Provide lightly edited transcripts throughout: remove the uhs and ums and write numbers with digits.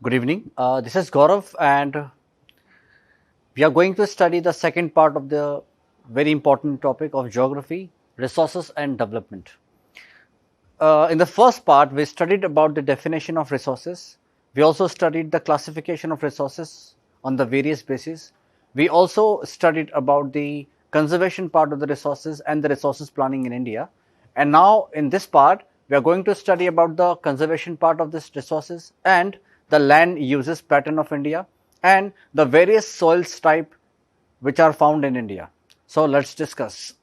Good evening. This is Gaurav, and we are going to study the second part of the very important topic of geography, resources, and development. In the first part, we studied about the definition of resources. We also studied the classification of resources on the various bases. We also studied about the conservation part of the resources and the resources planning in India. And now, in this part, we are going to study about the conservation part of this resources and the land uses pattern of India and the various soils type which are found in India. So let's discuss.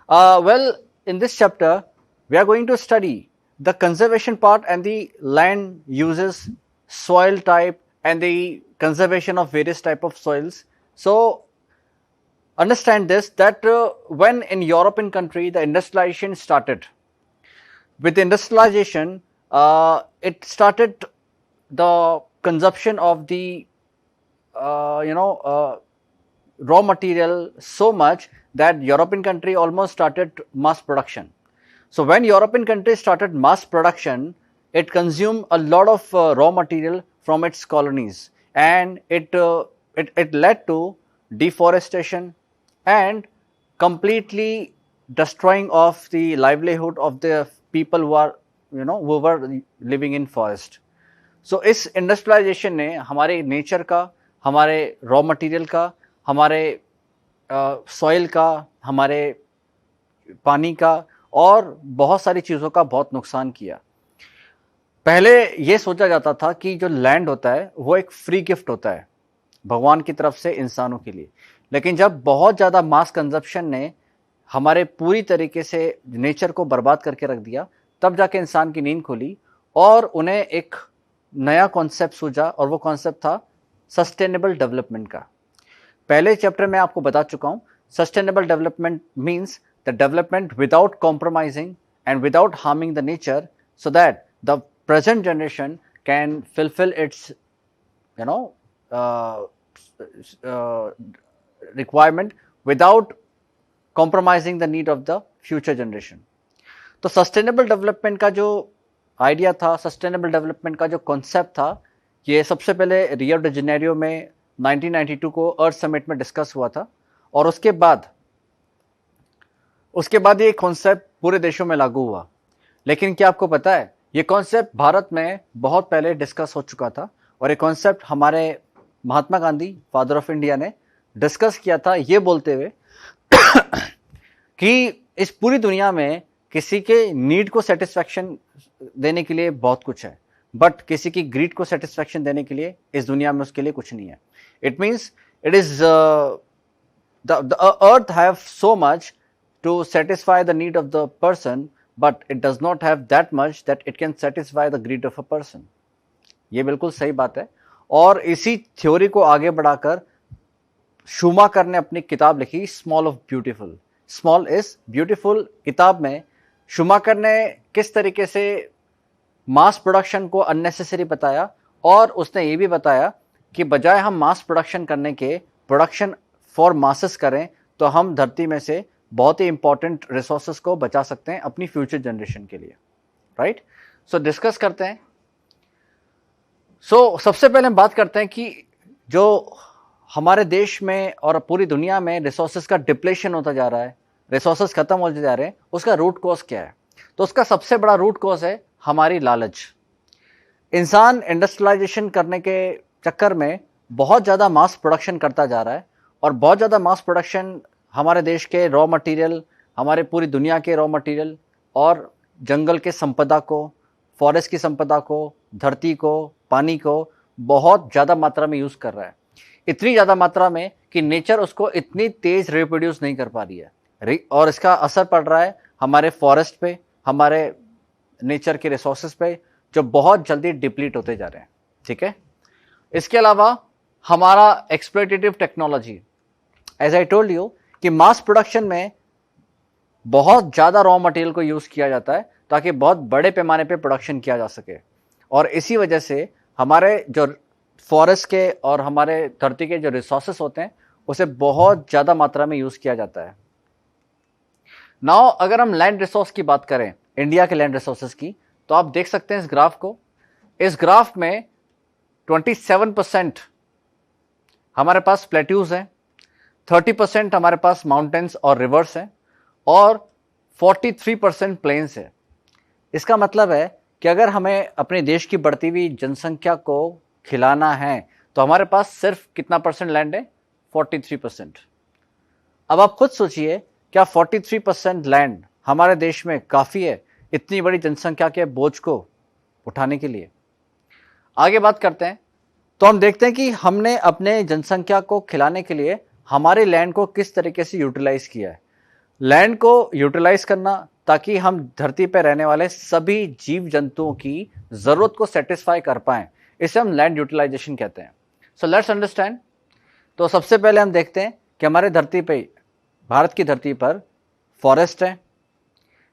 In this chapter, we are going to study the conservation part and the land uses, soil type, and the conservation of various type of soils. So understand this that when in European country the industrialization started, with industrialization, it started the consumption of the uh, you know uh, raw material so much that European country almost started mass production. So when European countries started mass production, it consumed a lot of raw material from its colonies, and it led to deforestation and completely destroying of the livelihood of the people who are who were living in forest. सो इस industrialisation ने हमारे nature का, हमारे raw material का, हमारे soil का, हमारे पानी का और बहुत सारी चीज़ों का बहुत नुकसान किया। पहले ये सोचा जाता था कि जो लैंड होता है वो एक फ्री गिफ्ट होता है भगवान की तरफ से इंसानों के लिए, लेकिन जब बहुत ज़्यादा मास कंजप्शन ने हमारे पूरी तरीके से नेचर को बर्बाद करके रख दिया, तब जाके इंसान की नींद खुली और उन्हें एक नया कॉन्सेप्ट सूझा और वो कॉन्सेप्ट था सस्टेनेबल डेवलपमेंट का। पहले चैप्टर में आपको बता चुका हूं, sustainable development means the development without compromising and without harming the nature, so that the present generation can fulfill its you know uh, requirement without compromising the need of the future generation. तो sustainable development का जो idea था, sustainable development का जो concept था, ये सबसे पहले रियो डी जेनेरियो में 1992 को अर्थ समिट में डिस्कस हुआ था और उसके बाद ये कॉन्सेप्ट पूरे देशों में लागू हुआ। लेकिन क्या आपको पता है, ये कॉन्सेप्ट भारत में बहुत पहले डिस्कस हो चुका था और ये कॉन्सेप्ट हमारे Mahatma Gandhi, father of India, ने डिस्कस किया था ये बोलते हुए कि इस पूरी दुनिया में किसी के नीड को सेटिस्फैक्शन देने के लिए बहुत कुछ है, बट किसी की ग्रीड को सेटिस्फैक्शन देने के लिए इस दुनिया में उसके लिए कुछ नहीं है। It means it is the earth have so much to satisfy the need of the person, but it does not have that much that it can satisfy the greed of a person. ये बिल्कुल सही बात है और इसी theory को आगे बढ़ाकर शूमाकर ने अपनी किताब लिखी small of beautiful, small is beautiful किताब में शूमाकर ने किस तरीके से मास प्रोडक्शन को अननेसेसरी बताया और उसने ये भी बताया कि बजाय हम मास प्रोडक्शन करने के प्रोडक्शन फॉर मासेस करें तो हम धरती में से बहुत ही इंपॉर्टेंट रिसोर्सेस को बचा सकते हैं अपनी फ्यूचर जनरेशन के लिए, राइट। सो डिस्कस करते हैं। सबसे पहले हम बात करते हैं कि जो हमारे देश में और पूरी दुनिया में रिसोर्सेस का डिप्लेशन होता जा रहा है, रिसोर्सेस खत्म होते जा रहे हैं, उसका रूट कॉज क्या है। तो उसका सबसे बड़ा रूट कॉज है हमारी लालच। इंसान इंडस्ट्रियलाइजेशन करने के चक्कर में बहुत ज़्यादा मास प्रोडक्शन करता जा रहा है और बहुत ज़्यादा मास प्रोडक्शन हमारे देश के रॉ मटेरियल, हमारे पूरी दुनिया के रॉ मटेरियल और जंगल के संपदा को, फॉरेस्ट की संपदा को, धरती को, पानी को बहुत ज़्यादा मात्रा में यूज़ कर रहा है। इतनी ज़्यादा मात्रा में कि नेचर उसको इतनी तेज़ रिप्रोड्यूस नहीं कर पा रही है और इसका असर पड़ रहा है हमारे फॉरेस्ट पे, हमारे नेचर के रिसोर्सेज पे, जो बहुत जल्दी डिप्लीट होते जा रहे हैं, ठीक है। इसके अलावा हमारा exploitative technology, as I told you कि मास प्रोडक्शन में बहुत ज़्यादा रॉ मटेरियल को यूज़ किया जाता है ताकि बहुत बड़े पैमाने पे प्रोडक्शन किया जा सके और इसी वजह से हमारे जो फॉरेस्ट के और हमारे धरती के जो रिसोर्सेस होते हैं उसे बहुत ज़्यादा मात्रा में यूज़ किया जाता है। नाउ अगर हम लैंड रिसोर्स की बात करें, इंडिया के लैंड रिसोर्सेज की, तो आप देख सकते हैं इस ग्राफ को। इस ग्राफ में 27% हमारे पास प्लेट्यूज हैं, 30% हमारे पास माउंटेन्स और रिवर्स हैं और 43% प्लेन्स है। इसका मतलब है कि अगर हमें अपने देश की बढ़ती हुई जनसंख्या को खिलाना है तो हमारे पास सिर्फ कितना परसेंट लैंड है? 43%। अब आप खुद सोचिए, क्या 43% लैंड हमारे देश में काफी है इतनी बड़ी जनसंख्या के बोझ को उठाने के लिए? आगे बात करते हैं तो हम देखते हैं कि हमने अपने जनसंख्या को खिलाने के लिए हमारे लैंड को किस तरीके से यूटिलाइज किया है। लैंड को यूटिलाइज करना ताकि हम धरती पर रहने वाले सभी जीव जंतुओं की जरूरत को सेटिस्फाई कर पाएं, इसे हम लैंड यूटिलाइजेशन कहते हैं। So let's understand. तो सबसे पहले हम देखते हैं कि हमारे धरती पे, भारत की धरती पर फॉरेस्ट है।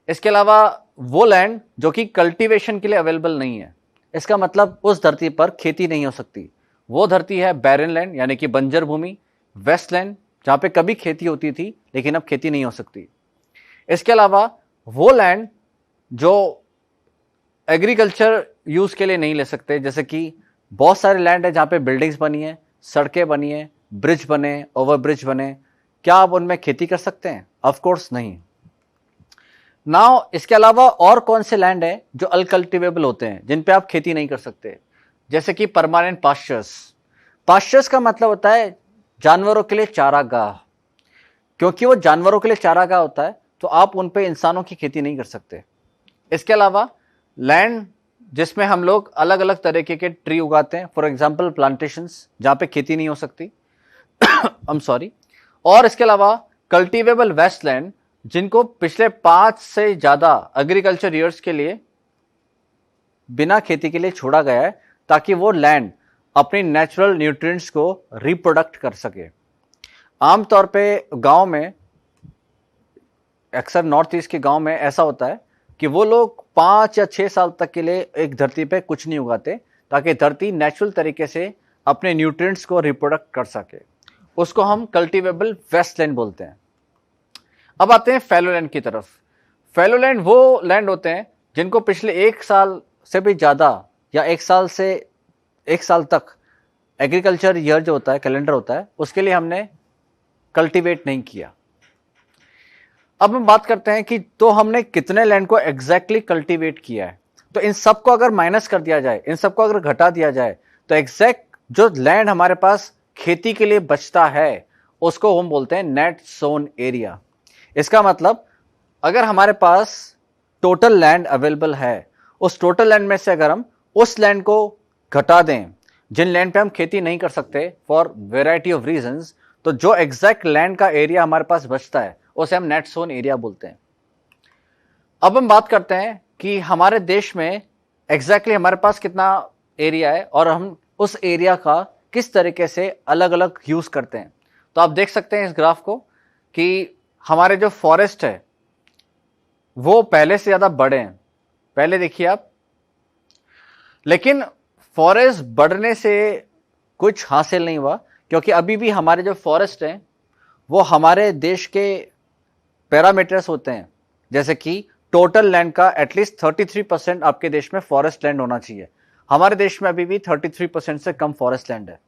इसके अलावा वो लैंड जो कि कल्टीवेशन के लिए अवेलेबल नहीं है, इसका मतलब उस धरती पर खेती नहीं हो सकती। वो धरती है बैरन लैंड, यानी कि बंजर भूमि, वेस्ट लैंड, जहां पे कभी खेती होती थी लेकिन अब खेती नहीं हो सकती। इसके अलावा वो लैंड जो एग्रीकल्चर यूज के लिए नहीं ले सकते, जैसे कि बहुत सारे लैंड है जहां पे बिल्डिंग्स बनी है, सड़कें बनी है, ब्रिज बने, ओवर ब्रिज बने, क्या आप उनमें खेती कर सकते हैं? ऑफ कोर्स नहीं। नाउ इसके अलावा और कौन से लैंड है जो अनकल्टिवेबल होते हैं, जिन पे आप खेती नहीं कर सकते? जैसे कि परमानेंट पास्चर्स। पास्चर्स का मतलब होता है जानवरों के लिए चारागाह। क्योंकि वो जानवरों के लिए चारागाह होता है तो आप उन पे इंसानों की खेती नहीं कर सकते। इसके अलावा लैंड जिसमें हम लोग अलग अलग तरीके के ट्री उगाते हैं, फॉर एग्जाम्पल प्लांटेशंस, जहां पे खेती नहीं हो सकती आई एम सॉरी। और इसके अलावा कल्टीवेबल वेस्टलैंड, जिनको पिछले 5 से ज्यादा एग्रीकल्चर ईयर्स के लिए बिना खेती के लिए छोड़ा गया है ताकि वो लैंड अपनी नेचुरल न्यूट्रिएंट्स को रिप्रोडक्ट कर सके। आमतौर पे गांव में, अक्सर नॉर्थ ईस्ट के गांव में ऐसा होता है कि वो लोग 5 या 6 साल तक के लिए एक धरती पे कुछ नहीं उगाते ताकि धरती नेचुरल तरीके से अपने न्यूट्रिएंट्स को रिप्रोडक्ट कर सके। उसको हम कल्टीवेबल वेस्टलैंड बोलते हैं। अब आते हैं फैलोलैंड की तरफ। फैलोलैंड वो लैंड होते हैं जिनको पिछले 1 साल से भी ज्यादा या 1 साल से 1 साल तक एग्रीकल्चर ईयर जो होता है, कैलेंडर होता है, उसके लिए हमने कल्टीवेट नहीं किया। अब हम बात करते हैं कि तो हमने कितने लैंड को एग्जैक्टली कल्टीवेट किया है। तो इन सबको अगर माइनस कर दिया जाए, इन सबको अगर घटा दिया जाए, तो एग्जैक्ट जो लैंड हमारे पास खेती के लिए बचता है उसको हम बोलते हैं नेट सोन एरिया। इसका मतलब अगर हमारे पास टोटल लैंड अवेलेबल है, उस टोटल लैंड में से अगर हम उस लैंड को घटा दें जिन लैंड पे हम खेती नहीं कर सकते फॉर वेराइटी ऑफ रीजंस, तो जो एग्जैक्ट लैंड का एरिया हमारे पास बचता है उसे हम नेट सोन एरिया बोलते हैं। अब हम बात करते हैं कि हमारे देश में एग्जैक्टली हमारे पास कितना एरिया है और हम उस एरिया का किस तरीके से अलग अलग यूज करते हैं। तो आप देख सकते हैं इस ग्राफ को कि हमारे जो फॉरेस्ट है वो पहले से ज्यादा बड़े हैं, पहले देखिए आप। लेकिन फॉरेस्ट बढ़ने से कुछ हासिल नहीं हुआ, क्योंकि अभी भी हमारे जो फॉरेस्ट हैं वो हमारे देश के पैरामीटर्स होते हैं, जैसे कि टोटल लैंड का एटलीस्ट 33% आपके देश में फॉरेस्ट लैंड होना चाहिए। हमारे देश में अभी भी 33% से कम फॉरेस्ट लैंड है।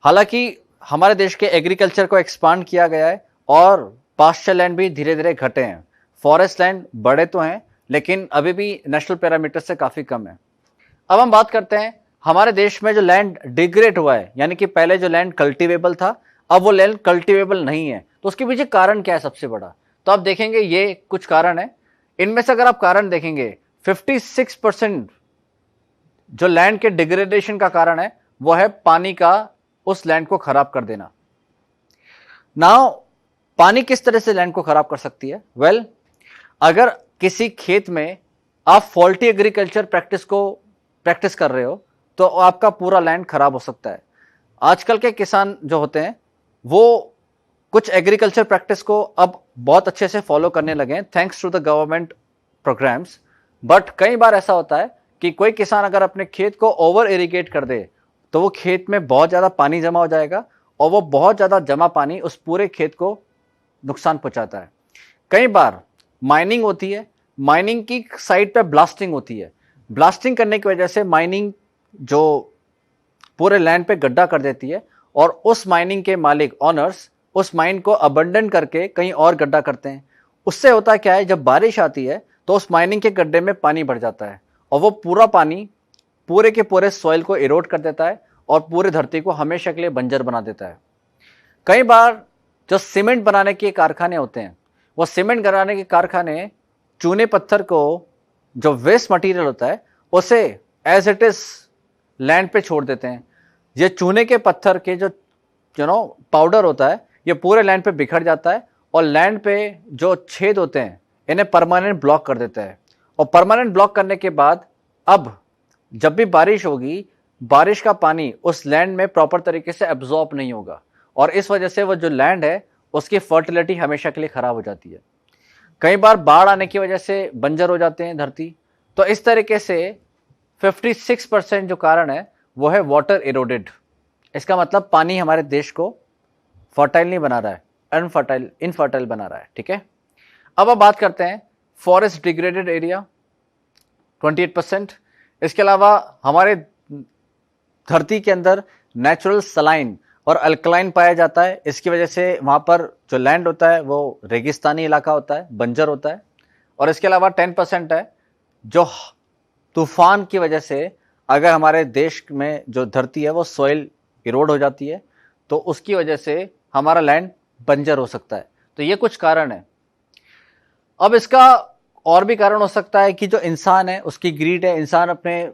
हालांकि हमारे देश के एग्रीकल्चर को एक्सपांड किया गया है और पास्चर लैंड भी धीरे धीरे घटे हैं। फॉरेस्ट लैंड बड़े तो हैं लेकिन अभी भी नेशनल पैरामीटर से काफी कम है। अब हम बात करते हैं हमारे देश में जो लैंड डिग्रेड हुआ है, यानी कि पहले जो लैंड कल्टीवेबल था अब वो लैंड कल्टीवेबल नहीं है, तो उसके पीछे कारण क्या है सबसे बड़ा? तो आप देखेंगे ये कुछ कारण है। इनमें से अगर आप कारण देखेंगे 56% जो लैंड के डिग्रेडेशन का कारण है वो है पानी का उस लैंड को खराब कर देना। नाउ पानी किस तरह से लैंड को खराब कर सकती है? वेल, अगर किसी खेत में आप फॉल्टी एग्रीकल्चर प्रैक्टिस कर रहे हो तो आपका पूरा लैंड खराब हो सकता है। आजकल के किसान जो होते हैं वो कुछ एग्रीकल्चर प्रैक्टिस को अब बहुत अच्छे से फॉलो करने लगे हैं thanks to the government programmes. But कई बार ऐसा होता है कि कोई किसान अगर अपने खेत को ओवर इरिगेट कर दे तो वो खेत में बहुत ज्यादा पानी जमा हो जाएगा और वो बहुत ज्यादा जमा पानी उस पूरे खेत को नुकसान पहुंचाता है। कई बार माइनिंग होती है, माइनिंग की साइट पे ब्लास्टिंग होती है। ब्लास्टिंग करने की वजह से माइनिंग जो पूरे लैंड पे गड्ढा कर देती है और उस माइनिंग के मालिक ऑनर्स उस माइन को अबंडन करके कहीं और गड्ढा करते हैं। उससे होता क्या है, जब बारिश आती है तो उस माइनिंग के गड्ढे में पानी भर जाता है और वो पूरा पानी पूरे के पूरे सॉइल को इरोड कर देता है और पूरे धरती को हमेशा के लिए बंजर बना देता है। कई बार जो सीमेंट बनाने के कारखाने होते हैं, वो सीमेंट बनाने के कारखाने चूने पत्थर को, जो वेस्ट मटेरियल होता है, उसे एज इट इज लैंड पे छोड़ देते हैं। ये चूने के पत्थर के जो पाउडर होता है, ये पूरे लैंड पे बिखर जाता है और लैंड पे जो छेद होते हैं इन्हें परमानेंट ब्लॉक कर देता है। और परमानेंट ब्लॉक करने के बाद अब जब भी बारिश होगी, बारिश का पानी उस लैंड में प्रॉपर तरीके से एब्जॉर्ब नहीं होगा और इस वजह से वो जो लैंड है उसकी फर्टिलिटी हमेशा के लिए खराब हो जाती है। कई बार बाढ़ आने की वजह से बंजर हो जाते हैं धरती। तो इस तरीके से 56% जो कारण है वो है वाटर इरोडेड। इसका मतलब पानी हमारे देश को फर्टाइल नहीं बना रहा है, इनफर्टाइल बना रहा है। ठीक है, अब बात करते हैं फॉरेस्ट डिग्रेडेड एरिया 28%। इसके अलावा हमारे धरती के अंदर नेचुरल सलाइन और अल्कलाइन पाया जाता है। इसकी वजह से वहाँ पर जो लैंड होता है वो रेगिस्तानी इलाका होता है, बंजर होता है। और इसके अलावा 10% है जो तूफान की वजह से अगर हमारे देश में जो धरती है वो सॉइल इरोड हो जाती है तो उसकी वजह से हमारा लैंड बंजर हो सकता है। तो ये कुछ कारण है। अब इसका और भी कारण हो सकता है कि जो इंसान है उसकी ग्रीड है। इंसान अपने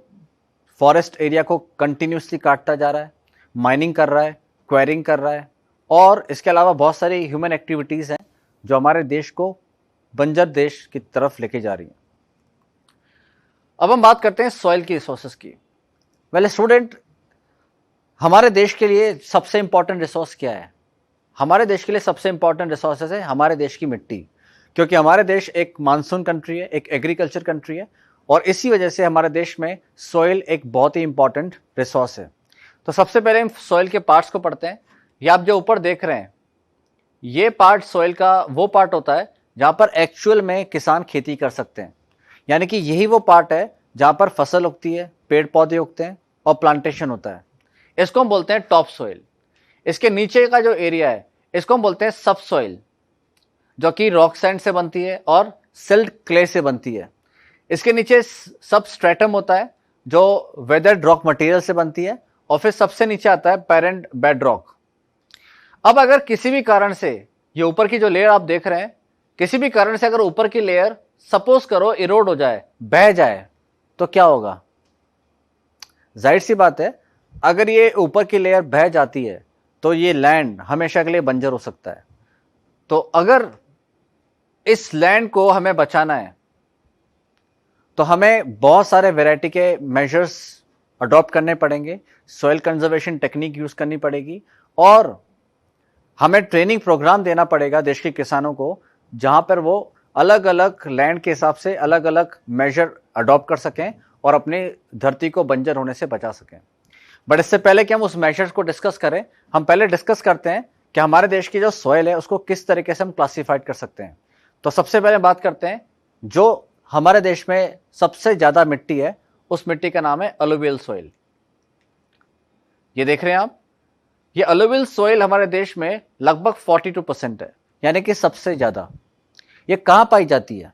फॉरेस्ट एरिया को कंटिन्यूसली काटता जा रहा है, माइनिंग कर रहा है, क्वेरिंग कर रहा है और इसके अलावा बहुत सारी ह्यूमन एक्टिविटीज़ हैं जो हमारे देश को बंजर देश की तरफ लेके जा रही हैं। अब हम बात करते हैं सॉइल की रिसोर्सेज की। वेल स्टूडेंट, हमारे देश के लिए सबसे इंपॉर्टेंट रिसोर्स क्या है? हमारे देश के लिए सबसे इंपॉर्टेंट रिसोर्सेज है हमारे देश की मिट्टी, क्योंकि हमारे देश एक मानसून कंट्री है, एक एग्रीकल्चर कंट्री है और इसी वजह से हमारे देश में सॉइल एक बहुत ही इंपॉर्टेंट रिसोर्स है। तो सबसे पहले हम सॉइल के पार्ट्स को पढ़ते हैं। ये आप जो ऊपर देख रहे हैं, ये पार्ट सॉइल का वो पार्ट होता है जहाँ पर एक्चुअल में किसान खेती कर सकते हैं, यानी कि यही वो पार्ट है जहाँ पर फसल उगती है, पेड़ पौधे उगते हैं और प्लांटेशन होता है। इसको हम बोलते हैं टॉप सॉइल। इसके नीचे का जो एरिया है इसको हम बोलते हैं सब सॉइल, जो कि रॉक सैंड से बनती है और सिल्ट क्ले से बनती है। इसके नीचे सब स्ट्रेटम होता है जो वेदर्ड रॉक मटेरियल से बनती है और फिर सबसे नीचे आता है पेरेंट बेड रॉक। अब अगर किसी भी कारण से ये ऊपर की जो लेयर आप देख रहे हैं, किसी भी कारण से अगर ऊपर की लेयर सपोज करो इरोड हो जाए, बह जाए, तो क्या होगा? जाहिर सी बात है, अगर ये ऊपर की लेयर बह जाती है तो ये लैंड हमेशा के लिए बंजर हो सकता है। तो अगर इस लैंड को हमें बचाना है तो हमें बहुत सारे वैरायटी के मेजर्स अडॉप्ट करने पड़ेंगे, सॉइल कंजर्वेशन टेक्निक यूज करनी पड़ेगी और हमें ट्रेनिंग प्रोग्राम देना पड़ेगा देश के किसानों को, जहां पर वो अलग अलग लैंड के हिसाब से अलग अलग मेजर अडॉप्ट कर सकें और अपनी धरती को बंजर होने से बचा सकें। बट इससे पहले कि हम उस मेजर्स को डिस्कस करें, हम पहले डिस्कस करते हैं कि हमारे देश की जो सॉइल है उसको किस तरीके से हम क्लासिफाइड कर सकते हैं। तो सबसे पहले बात करते हैं जो हमारे देश में सबसे ज्यादा मिट्टी है, उस मिट्टी का नाम है अलुवियल सॉइल। ये देख रहे हैं आप, ये अलुवियल सॉइल हमारे देश में लगभग 42% है, यानी कि सबसे ज्यादा। ये कहां पाई जाती है?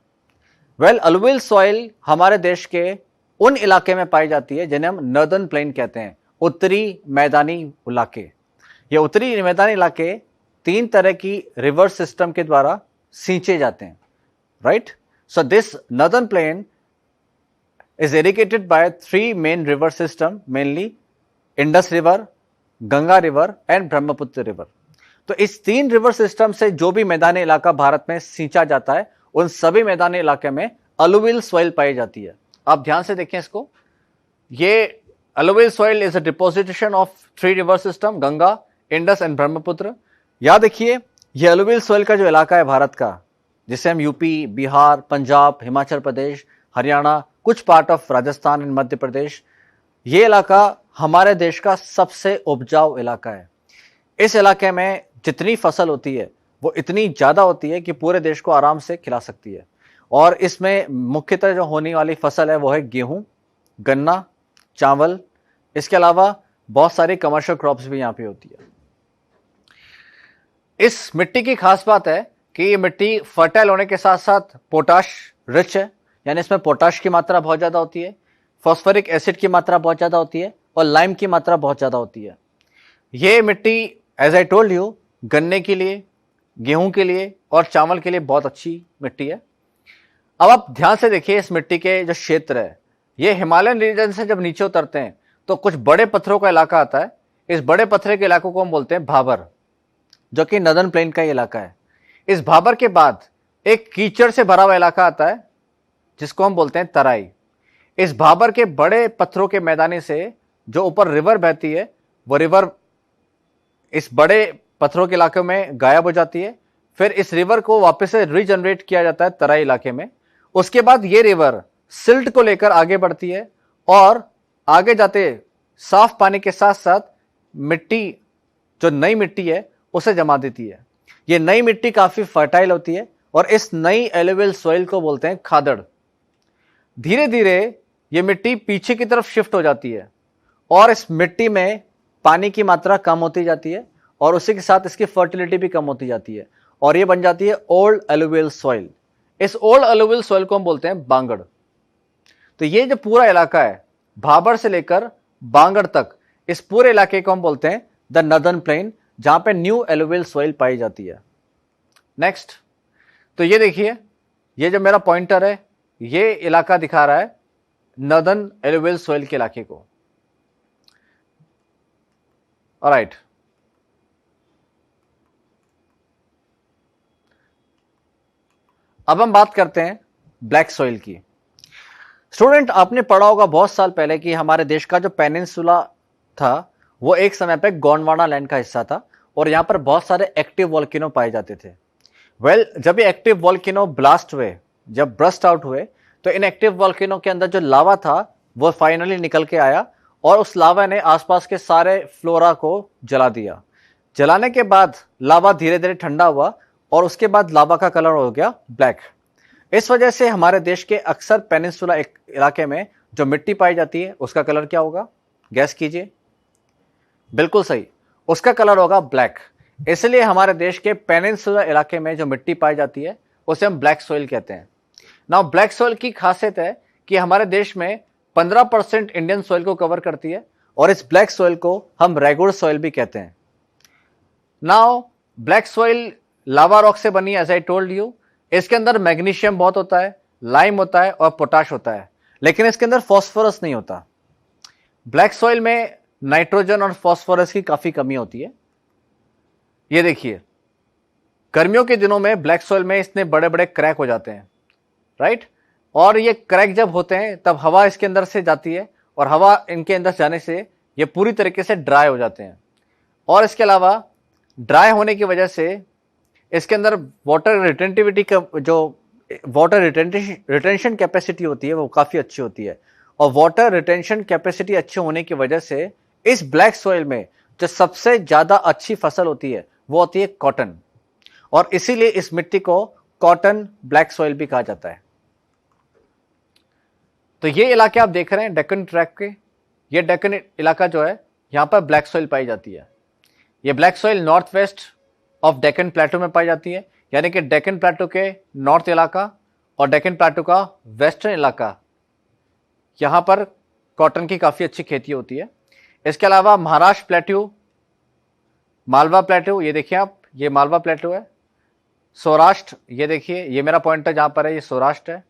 वेल, अलुवियल सॉइल हमारे देश के उन इलाके में पाई जाती है जिन्हें हम नॉर्दर्न प्लेन कहते हैं, उत्तरी मैदानी इलाके। ये उत्तरी मैदानी इलाके 3 तरह की रिवर सिस्टम के द्वारा सींचे जाते हैं, right? So this northern plain is irrigated by 3 main river system, mainly Indus river, Ganga river and Brahmaputra river. तो इस 3 रिवर सिस्टम से जो भी मैदानी इलाका भारत में सींचा जाता है, उन सभी मैदानी इलाके में अलुवियल सॉइल पाई जाती है। आप ध्यान से देखें इसको, ये alluvial soil is a deposition of 3 river system, Ganga, Indus and Brahmaputra. याद रखिए, ये अलुवियल सॉइल का जो इलाका है भारत का, जिसे हम यूपी, बिहार, पंजाब, हिमाचल प्रदेश, हरियाणा, कुछ part of Rajasthan and Madhya Pradesh, ये इलाका हमारे देश का सबसे उपजाऊ इलाका है। इस इलाके में जितनी फसल होती है वो इतनी ज्यादा होती है कि पूरे देश को आराम से खिला सकती है। और इसमें मुख्यतः जो होने वाली फसल है वो है गेहूं, गन्ना, चावल, इसके अलावा बहुत सारी कमर्शियल क्रॉप्स भी यहाँ पे होती है। इस मिट्टी की खास बात है कि ये मिट्टी फर्टाइल होने के साथ साथ पोटाश रिच है, यानी इसमें पोटाश की मात्रा बहुत ज़्यादा होती है, फॉस्फोरिक एसिड की मात्रा बहुत ज़्यादा होती है और लाइम की मात्रा बहुत ज़्यादा होती है। ये मिट्टी एज आई टोल्ड यू गन्ने के लिए, गेहूं के लिए और चावल के लिए बहुत अच्छी मिट्टी है। अब आप ध्यान से देखिए इस मिट्टी के जो क्षेत्र है, ये हिमालयन रीजन से जब नीचे उतरते हैं तो कुछ बड़े पत्थरों का इलाका आता है। इस बड़े पत्थर के इलाकों को हम बोलते हैं भाबर, जो कि नदर्न प्लेन का इलाका है। इस भाबर के बाद एक कीचड़ से भरा हुआ इलाका आता है जिसको हम बोलते हैं तराई। इस भाबर के बड़े पत्थरों के मैदाने से जो ऊपर रिवर बहती है, वो रिवर इस बड़े पत्थरों के इलाके में गायब हो जाती है। फिर इस रिवर को वापस से रीजनरेट किया जाता है तराई इलाके में। उसके बाद ये रिवर सिल्ट को लेकर आगे बढ़ती है और आगे जाते साफ पानी के साथ साथ मिट्टी, जो नई मिट्टी है, उसे जमा देती है। ये नई मिट्टी काफी फर्टाइल होती है और इस नई एलुवियल सॉइल को बोलते हैं खादड़। धीरे धीरे ये मिट्टी पीछे की तरफ शिफ्ट हो जाती है और इस मिट्टी में पानी की मात्रा कम होती जाती है और उसी के साथ इसकी फर्टिलिटी भी कम होती जाती है और ये बन जाती है ओल्ड एलुवियल सॉइल। इस ओल्ड एलुवियल सॉइल को हम बोलते हैं बांगड़। तो ये जो पूरा इलाका है भाबर से लेकर बांगड़ तक, इस पूरे इलाके को हम बोलते हैं द नदर्न प्लेन, जहां पे न्यू एलुवियल सॉइल पाई जाती है। नेक्स्ट, तो ये देखिए, ये जो मेरा पॉइंटर है ये इलाका दिखा रहा है नदर्न एलुवियल सॉइल के इलाके को। ऑलराइट, अब हम बात करते हैं ब्लैक सॉइल की। स्टूडेंट, आपने पढ़ा होगा बहुत साल पहले कि हमारे देश का जो पेनिनसुला था वो एक समय पे गोंडवाना लैंड का हिस्सा था और यहां पर बहुत सारे एक्टिव वॉल्केनो पाए जाते थे। जब ये एक्टिव वॉल्केनो ब्लास्ट हुए, जब ब्रस्ट आउट हुए, तो इन एक्टिव वॉल्केनो के अंदर जो लावा था वो फाइनली निकल के आया और उस लावा ने आसपास के सारे फ्लोरा को जला दिया। जलाने के बाद लावा धीरे धीरे ठंडा हुआ और उसके बाद लावा का कलर हो गया ब्लैक। इस वजह से हमारे देश के अक्सर पेनिनसुला इलाके में जो मिट्टी पाई जाती है उसका कलर क्या होगा, गैस कीजिए। बिल्कुल सही, उसका कलर होगा ब्लैक। इसलिए हमारे देश के पेनिनसुला इलाके में जो मिट्टी पाई जाती है उसे हम ब्लैक सॉइल कहते हैं। नाउ ब्लैक सॉइल की खासियत है कि हमारे देश में 15% इंडियन सॉइल को कवर करती है और इस ब्लैक सॉइल को हम रेगुलर सॉइल भी कहते हैं। नाउ ब्लैक सॉइल लावा रॉक से बनी है, एज आई टोल्ड यू। इसके अंदर मैग्नीशियम बहुत होता है, लाइम होता है और पोटाश होता है, लेकिन इसके अंदर फॉस्फोरस नहीं होता। ब्लैक सॉइल में नाइट्रोजन और फॉस्फोरस की काफी कमी होती है। ये देखिए, गर्मियों के दिनों में ब्लैक सॉइल में इतने बड़े बड़े क्रैक हो जाते हैं, राइट। और ये क्रैक जब होते हैं तब हवा इसके अंदर से जाती है और हवा इनके अंदर जाने से ये पूरी तरीके से ड्राई हो जाते हैं। और इसके अलावा ड्राई होने की वजह से इसके अंदर वाटर रिटेंटिविटी का जो वाटर रिटेंशन कैपेसिटी होती है वो काफ़ी अच्छी होती है। और वाटर रिटेंशन कैपेसिटी अच्छी होने की वजह से इस ब्लैक सॉइल में जो सबसे ज़्यादा अच्छी फसल होती है वो होती है कॉटन, और इसीलिए इस मिट्टी को कॉटन ब्लैक सॉइल भी कहा जाता है। तो ये इलाके आप देख रहे हैं डेक्कन ट्रैक के, ये डेक्कन इलाका जो है यहाँ पर ब्लैक सॉइल पाई जाती है। ये black soil north west of Deccan plateau में पाई जाती है, यानी कि डेक्कन प्लेटो के नॉर्थ इलाका और डेक्कन प्लेटो का वेस्टर्न इलाका, यहाँ पर कॉटन की काफ़ी अच्छी खेती होती है। इसके अलावा महाराष्ट्र प्लेट्यू, मालवा प्लेट्यू, ये देखिए आप, ये मालवा प्लेट्यू है। सौराष्ट्र, ये देखिए, ये मेरा पॉइंटर जहाँ पर है ये सौराष्ट्र है।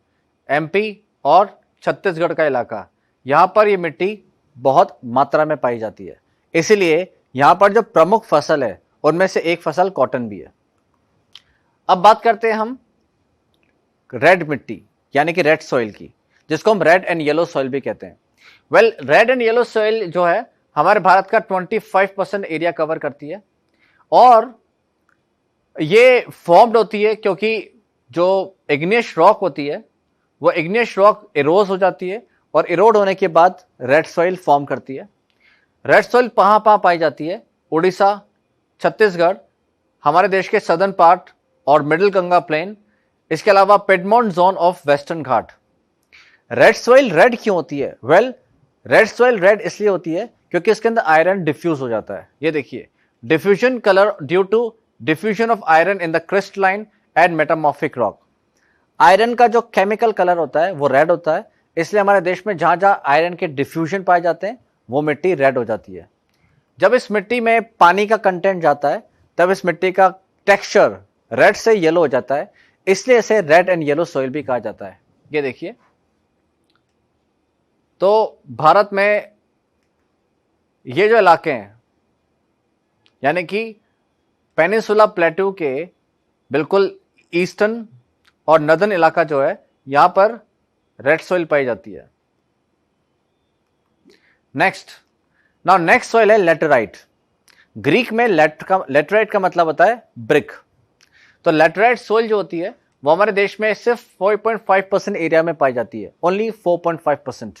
एमपी और छत्तीसगढ़ का इलाका, यहाँ पर ये मिट्टी बहुत मात्रा में पाई जाती है। इसीलिए यहाँ पर जो प्रमुख फसल है उनमें से एक फसल कॉटन भी है। अब बात करते हैं हम रेड मिट्टी यानी कि रेड सॉइल की, जिसको हम रेड एंड येलो सॉइल भी कहते हैं। रेड एंड येलो सॉइल जो है हमारे भारत का 25% एरिया कवर करती है और ये फॉर्म्ड होती है क्योंकि जो इग्नियस रॉक होती है वो इग्नियस रॉक इरोज हो जाती है और इरोड होने के बाद रेड सॉइल फॉर्म करती है। रेड सॉइल कहाँ पाई जाती है? उड़ीसा, छत्तीसगढ़, हमारे देश के सदर्न पार्ट और मिडिल गंगा प्लेन, इसके अलावा Piedmont zone of western Ghat. Red soil red क्यों होती है? रेड सॉइल रेड इसलिए होती है क्योंकि इसके अंदर आयरन डिफ्यूज हो जाता है। ये देखिए, diffusion colour due to diffusion of iron in the crystalline and metamorphic rock. Iron का जो केमिकल कलर होता है वो रेड होता है, इसलिए हमारे देश में जहां जहां आयरन के डिफ्यूजन पाए जाते हैं वो मिट्टी रेड हो जाती है। जब इस मिट्टी में पानी का कंटेंट जाता है तब इस मिट्टी का टेक्सचर रेड से येलो हो जाता है, इसलिए इसे रेड एंड येलो सॉइल भी कहा जाता है। ये देखिए, तो भारत में ये जो इलाके हैं यानी कि पेनिनसुला प्लेटू के बिल्कुल ईस्टर्न और नदर्न इलाका जो है, यहां पर रेड सॉइल पाई जाती है। नेक्स्ट सॉइल है लेटराइट। ग्रीक में लेटराइट का मतलब होता है ब्रिक। तो लेटराइट सॉइल जो होती है वो हमारे देश में सिर्फ 4.5% एरिया में पाई जाती है, ओनली 4.5%।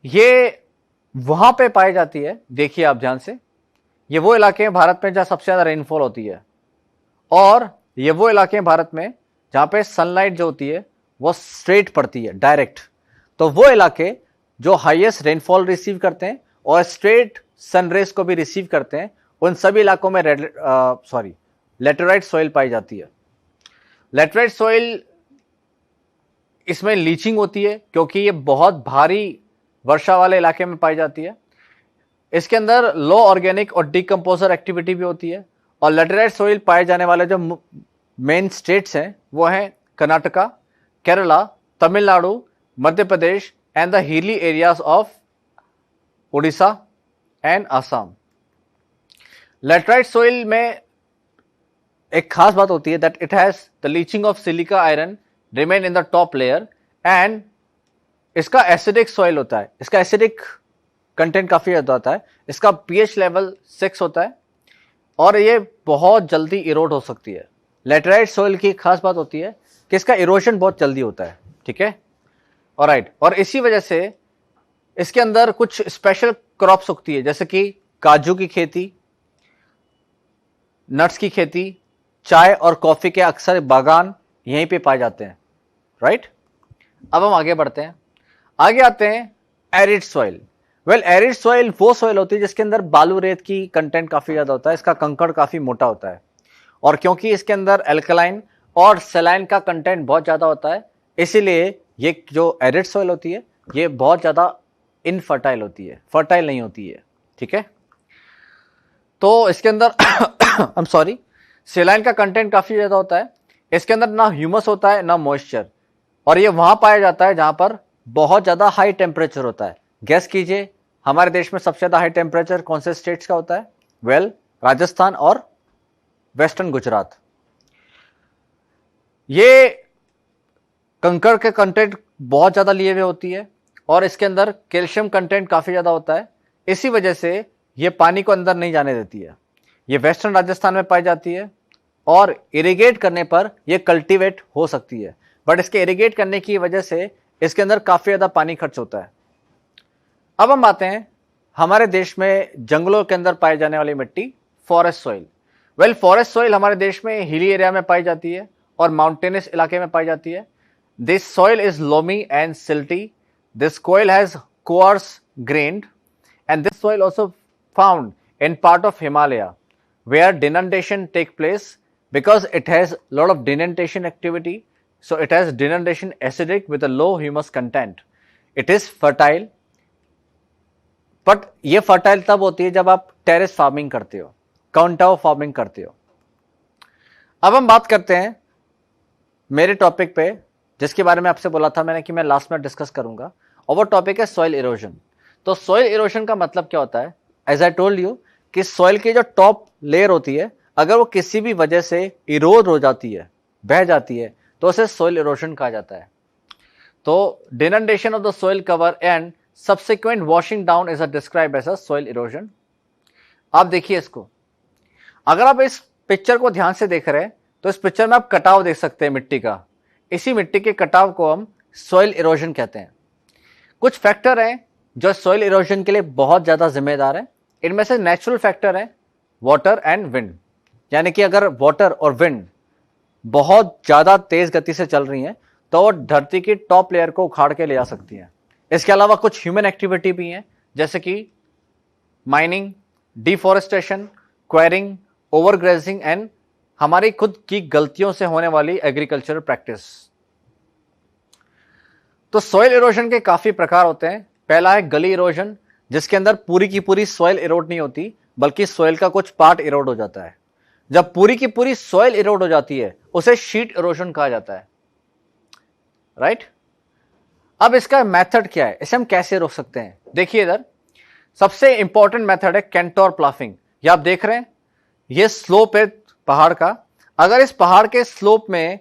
ये वहां पे पाई जाती है, देखिए आप ध्यान से, ये वो इलाके हैं भारत में जहां सबसे ज्यादा रेनफॉल होती है, और ये वो इलाके हैं भारत में जहां पे सनलाइट जो होती है वो स्ट्रेट पड़ती है, डायरेक्ट। तो वो इलाके जो हाईएस्ट रेनफॉल रिसीव करते हैं और स्ट्रेट सनरेज को भी रिसीव करते हैं, उन सभी इलाकों में लेटराइट सॉइल पाई जाती है। लेटराइट सॉइल, इसमें लीचिंग होती है क्योंकि ये बहुत भारी वर्षा वाले इलाके में पाई जाती है। इसके अंदर लो ऑर्गेनिक और डिकम्पोजर एक्टिविटी भी होती है। और लेटराइट सॉइल पाए जाने वाले जो मेन स्टेट्स हैं वो हैं Karnataka, Kerala, Tamil Nadu, Madhya Pradesh and the hilly areas of Orissa and Assam. Laterite soil में एक खास बात होती है that it has the leaching of silica iron remain in the top layer, and इसका एसिडिक सॉइल होता है, इसका एसिडिक कंटेंट काफी ज्यादा होता है, इसका पीएच लेवल 6 होता है और ये बहुत जल्दी इरोड हो सकती है। लेटराइट सॉइल की खास बात होती है कि इसका इरोजन बहुत जल्दी होता है, ठीक है, ऑलराइट। और इसी वजह से इसके अंदर कुछ स्पेशल क्रॉप्स उगती है, जैसे कि काजू की खेती, नट्स की खेती, चाय और कॉफी के अक्सर बागान यहीं पे पाए जाते हैं, राइट। अब हम आगे बढ़ते हैं, आगे आते हैं एरिड सॉइल। एरिड सॉइल वो सॉइल होती है जिसके अंदर बालू रेत की कंटेंट काफी ज्यादा होता है, इसका कंकड़ काफी मोटा होता है, और क्योंकि इसके अंदर एल्कलाइन और सेलाइन का कंटेंट बहुत ज्यादा होता है, इसीलिए ये जो एरिड सॉइल होती है ये बहुत ज्यादा इनफर्टाइल होती है, फर्टाइल नहीं होती है, ठीक है। तो इसके अंदर आई एम सॉरी, सेलाइन का कंटेंट काफी ज्यादा होता है, इसके अंदर ना ह्यूमस होता है ना मॉइस्चर, और ये वहां पाया जाता है जहां पर बहुत ज्यादा हाई टेम्परेचर होता है। गैस कीजिए, हमारे देश में सबसे ज्यादा हाई टेम्परेचर कौन से स्टेट्स का होता है? राजस्थान और वेस्टर्न गुजरात। ये कंकड़ के कंटेंट बहुत ज्यादा लिए हुए होती है और इसके अंदर कैल्शियम कंटेंट काफी ज्यादा होता है, इसी वजह से ये पानी को अंदर नहीं जाने देती है। ये वेस्टर्न राजस्थान में पाई जाती है और इरिगेट करने पर ये कल्टीवेट हो सकती है, बट इसके इरिगेट करने की वजह से इसके अंदर काफी ज्यादा पानी खर्च होता है। अब हम आते हैं हमारे देश में जंगलों के अंदर पाई जाने वाली मिट्टी, फॉरेस्ट सॉइल। फॉरेस्ट सॉइल हमारे देश में हिली एरिया में पाई जाती है और माउंटेनस इलाके में पाई जाती है। This soil is loamy and silty, this soil has cores grand, and this soil also found in part of Himalaya where denudation take place because it has a lot of denudation activity. So it has denudation acidic with a low humus content. It is fertile, but ये fertile तब होती है जब आप terrace farming करते हो, काउंटाओ farming करते हो। अब हम बात करते हैं मेरे टॉपिक पे, जिसके बारे में आपसे बोला था मैंने कि मैं लास्ट में डिस्कस करूंगा, और वो टॉपिक है सॉइल इरोजन। तो सॉइल इरोजन का मतलब क्या होता है? एज आई टोल्ड यू कि सॉइल की जो टॉप लेयर होती है, अगर वो किसी भी वजह से इरोड हो जाती है, बह जाती है, तो उसे सॉइल इरोजन कहा जाता है। तो denudation of the soil cover and subsequent washing down is describe as a soil erosion. आप देखिए इसको, अगर आप इस पिक्चर को ध्यान से देख रहे हैं तो इस पिक्चर में आप कटाव देख सकते हैं मिट्टी का। इसी मिट्टी के कटाव को हम सॉइल इरोजन कहते हैं। कुछ फैक्टर हैं जो सॉइल इरोजन के लिए बहुत ज्यादा जिम्मेदार है। इनमें से नेचुरल फैक्टर है वाटर एंड विंड, यानी कि अगर वाटर और विंड बहुत ज्यादा तेज गति से चल रही हैं तो वो धरती की टॉप लेयर को उखाड़ के ले जा सकती है। इसके अलावा कुछ ह्यूमन एक्टिविटी भी है, जैसे कि mining, deforestation, quarrying, overgrazing and हमारी खुद की गलतियों से होने वाली एग्रीकल्चरल प्रैक्टिस। तो सॉइल इरोजन के काफी प्रकार होते हैं। पहला है गली इरोजन, जिसके अंदर पूरी की पूरी सॉइल इरोड नहीं होती, बल्कि सॉइल का कुछ पार्ट इरोड हो जाता है। जब पूरी की पूरी सॉइल इरोड हो जाती है उसे शीट इरोजन कहा जाता है, राइट। अब इसका मेथड क्या है, इसे हम कैसे रोक सकते हैं? देखिए इधर सबसे इंपॉर्टेंट मेथड है कैंटोर प्लाफिंग। ये आप देख रहे हैं, ये स्लोप है पहाड़ का। अगर इस पहाड़ के स्लोप में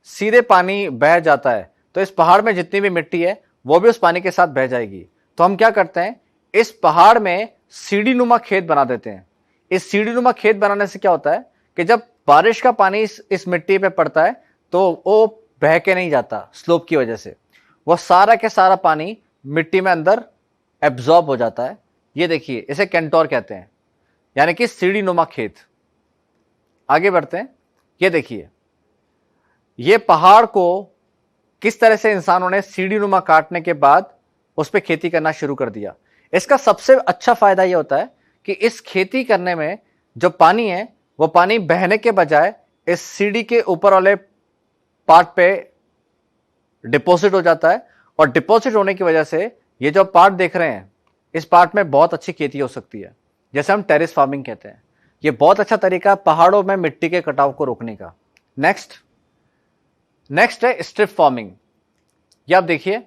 सीधे पानी बह जाता है तो इस पहाड़ में जितनी भी मिट्टी है वो भी उस पानी के साथ बह जाएगी। तो हम क्या करते हैं, इस पहाड़ में सीढ़ी नुमा खेत बना देते हैं। इस सीढ़ी नुमा खेत बनाने से क्या होता है कि जब बारिश का पानी इस मिट्टी पे पड़ता है तो वो बह के नहीं जाता, स्लोप की वजह से वो सारा के सारा पानी मिट्टी में अंदर एब्जॉर्ब हो जाता है। ये देखिए, इसे कैंटोर कहते हैं, यानी कि सीढ़ी नुमा खेत। आगे बढ़ते हैं। ये देखिए, ये पहाड़ को किस तरह से इंसानों ने सीढ़ी नुमा काटने के बाद उस पर खेती करना शुरू कर दिया। इसका सबसे अच्छा फायदा यह होता है कि इस खेती करने में जो पानी है वो पानी बहने के बजाय इस सीढ़ी के ऊपर वाले पार्ट पे डिपॉजिट हो जाता है, और डिपॉजिट होने की वजह से ये जो पार्ट देख रहे हैं, इस पार्ट में बहुत अच्छी खेती हो सकती है, जैसे हम टेरेस फार्मिंग कहते हैं। ये बहुत अच्छा तरीका है पहाड़ों में मिट्टी के कटाव को रोकने का। नेक्स्ट है स्ट्रिप फार्मिंग। ये आप देखिए,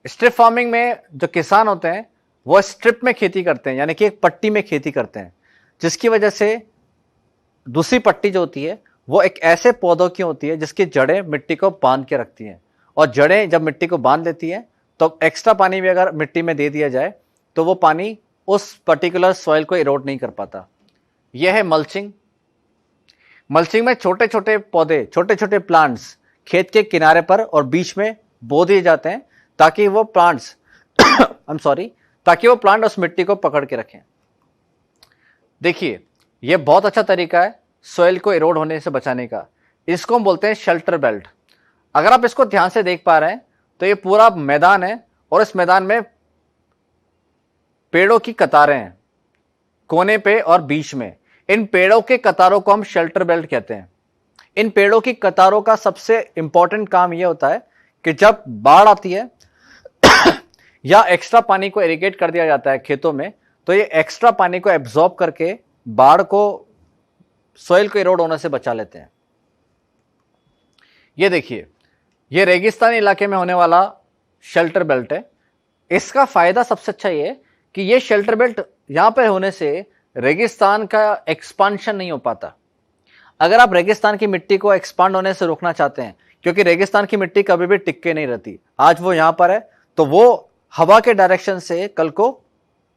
स्ट्रिप फार्मिंग में जो किसान होते हैं वो स्ट्रिप में खेती करते हैं, यानी कि एक पट्टी में खेती करते हैं, जिसकी वजह से दूसरी पट्टी जो होती है वो एक ऐसे पौधों की होती है जिसकी जड़ें मिट्टी को बांध के रखती हैं, और जड़ें जब मिट्टी को बांध लेती हैं तो एक्स्ट्रा पानी भी अगर मिट्टी में दे दिया जाए तो वो पानी उस पर्टिकुलर सॉइल को इरोड नहीं कर पाता। यह है मल्चिंग। मल्चिंग में छोटे छोटे पौधे, छोटे छोटे प्लांट्स खेत के किनारे पर और बीच में बो दिए जाते हैं ताकि वो प्लांट्स ताकि वो प्लांट उस मिट्टी को पकड़ के रखें। देखिए, यह बहुत अच्छा तरीका है सॉइल को इरोड होने से बचाने का। इसको हम बोलते हैं शेल्टर बेल्ट। अगर आप इसको ध्यान से देख पा रहे हैं तो ये पूरा मैदान है, और इस मैदान में पेड़ों की कतारें हैं कोने पे और बीच में। इन पेड़ों के कतारों को हम शेल्टर बेल्ट कहते हैं। इन पेड़ों की कतारों का सबसे इंपॉर्टेंट काम यह होता है कि जब बाढ़ आती है या एक्स्ट्रा पानी को इरिगेट कर दिया जाता है खेतों में, तो ये एक्स्ट्रा पानी को एब्जॉर्ब करके बाढ़ को, सॉइल को इरोड होने से बचा लेते हैं। ये देखिए, ये रेगिस्तानी इलाके में होने वाला शेल्टर बेल्ट है। इसका फायदा सबसे अच्छा ये है कि ये शेल्टर बेल्ट यहां पर होने से रेगिस्तान का एक्सपांशन नहीं हो पाता। अगर आप रेगिस्तान की मिट्टी को एक्सपांड होने से रोकना चाहते हैं, क्योंकि रेगिस्तान की मिट्टी कभी भी टिक के नहीं रहती, आज वो यहां पर है तो वो हवा के डायरेक्शन से कल को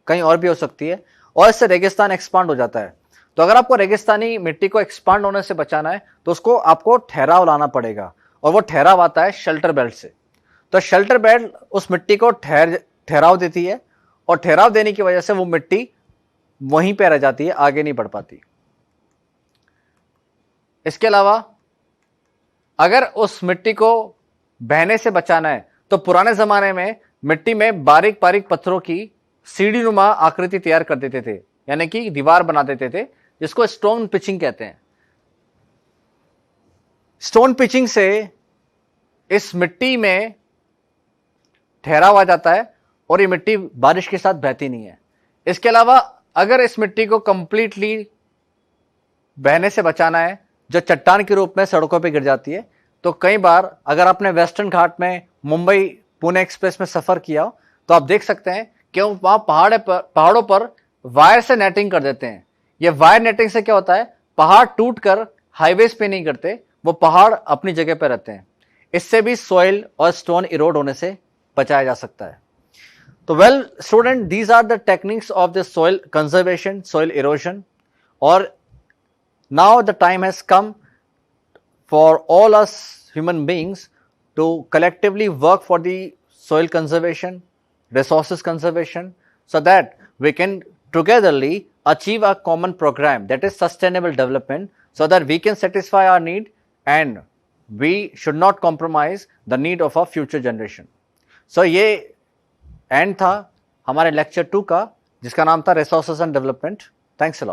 कहीं और भी हो सकती है, और इससे रेगिस्तान एक्सपांड हो जाता है। तो अगर आपको रेगिस्तानी मिट्टी को एक्सपांड होने से बचाना है तो उसको आपको ठहराव लाना पड़ेगा, और वो ठहराव आता है शेल्टर बेल्ट से। तो शेल्टर बेल्ट उस मिट्टी को ठहराव देती है, और ठहराव देने की वजह से वो मिट्टी वहीं पे रह जाती है, आगे नहीं बढ़ पाती। इसके अलावा अगर उस मिट्टी को बहने से बचाना है तो पुराने जमाने में मिट्टी में बारीक बारीक पत्थरों की सीढ़ी नुमा आकृति तैयार कर देते थे, यानी कि दीवार बना देते थे, जिसको स्टोन पिचिंग कहते हैं। स्टोन पिचिंग से इस मिट्टी में ठहराव आ जाता है और ये मिट्टी बारिश के साथ बहती नहीं है। इसके अलावा अगर इस मिट्टी को कंप्लीटली बहने से बचाना है, जो चट्टान के रूप में सड़कों पे गिर जाती है, तो कई बार अगर आपने वेस्टर्न घाट में मुंबई पुणे एक्सप्रेस में सफर किया हो तो आप देख सकते हैं कि वहां पहाड़ों पर वायर से नेटिंग कर देते हैं। ये वायर नेटिंग से क्या होता है, पहाड़ टूटकर हाईवेज पे नहीं गिरते, वो पहाड़ अपनी जगह पर रहते हैं। इससे भी सॉइल और स्टोन इरोड होने से बचाया जा सकता है। तो well student, these are the techniques of the soil conservation, soil erosion. और now the time has come for all us human beings to collectively work for the soil conservation, resources conservation, so that we can togetherly achieve a common program, that is sustainable development, so that we can satisfy our need and we should not compromise the need of our future generation. So ये and था हमारे lecture 2 का, जिसका नाम था resources and development. Thanks a lot.